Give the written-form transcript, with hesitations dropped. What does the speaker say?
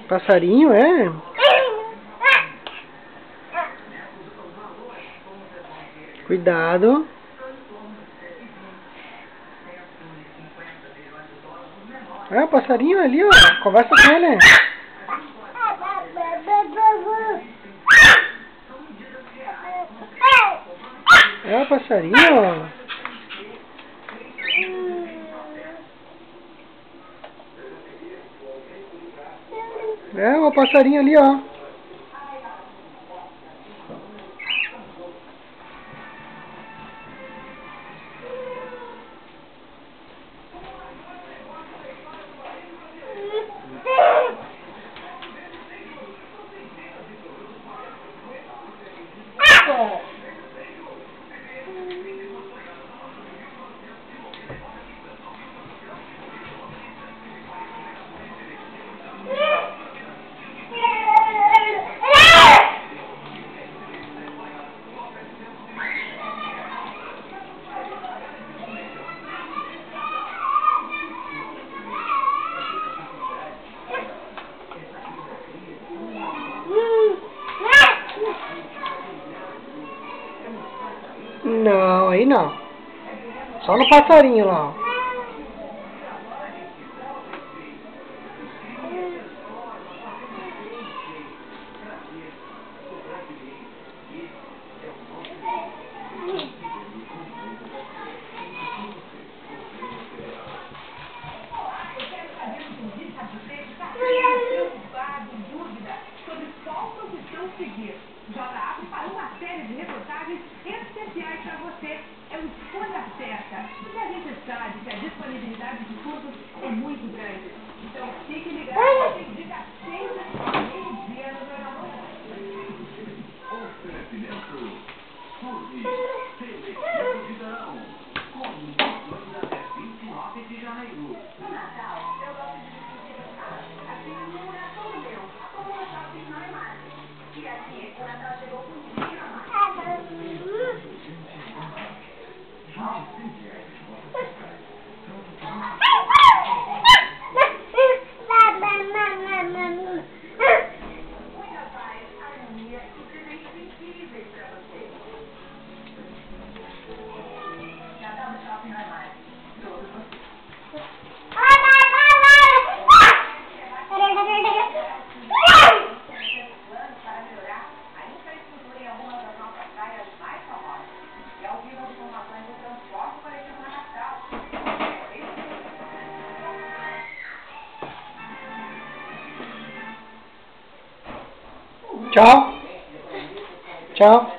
Passarinho, é? Cuidado. É o passarinho ali, ó. Conversa com ele. É o passarinho. É o passarinho ali, ó. Não, aí não. Só no passarinho lá, ó. JA preparou uma série de reportagens especiais para você. É o Escolha Certa. Porque a gente sabe que a disponibilidade de cursos é muito grande. Então fique ligado, tem dica cheia de meio-dia no Jornal. Oferecimento. Telefone de verão. Comunicações até 29 de janeiro. No Natal, eu gosto de dividir o carro. Assim, não é todo meu. Como o shopping não é mais. E aqui, o Natal chegou com um dia a mais. Muita paz, harmonia e presentes incríveis para você. Natal no shopping não é mais. Todos vocês. Tchau. Tchau.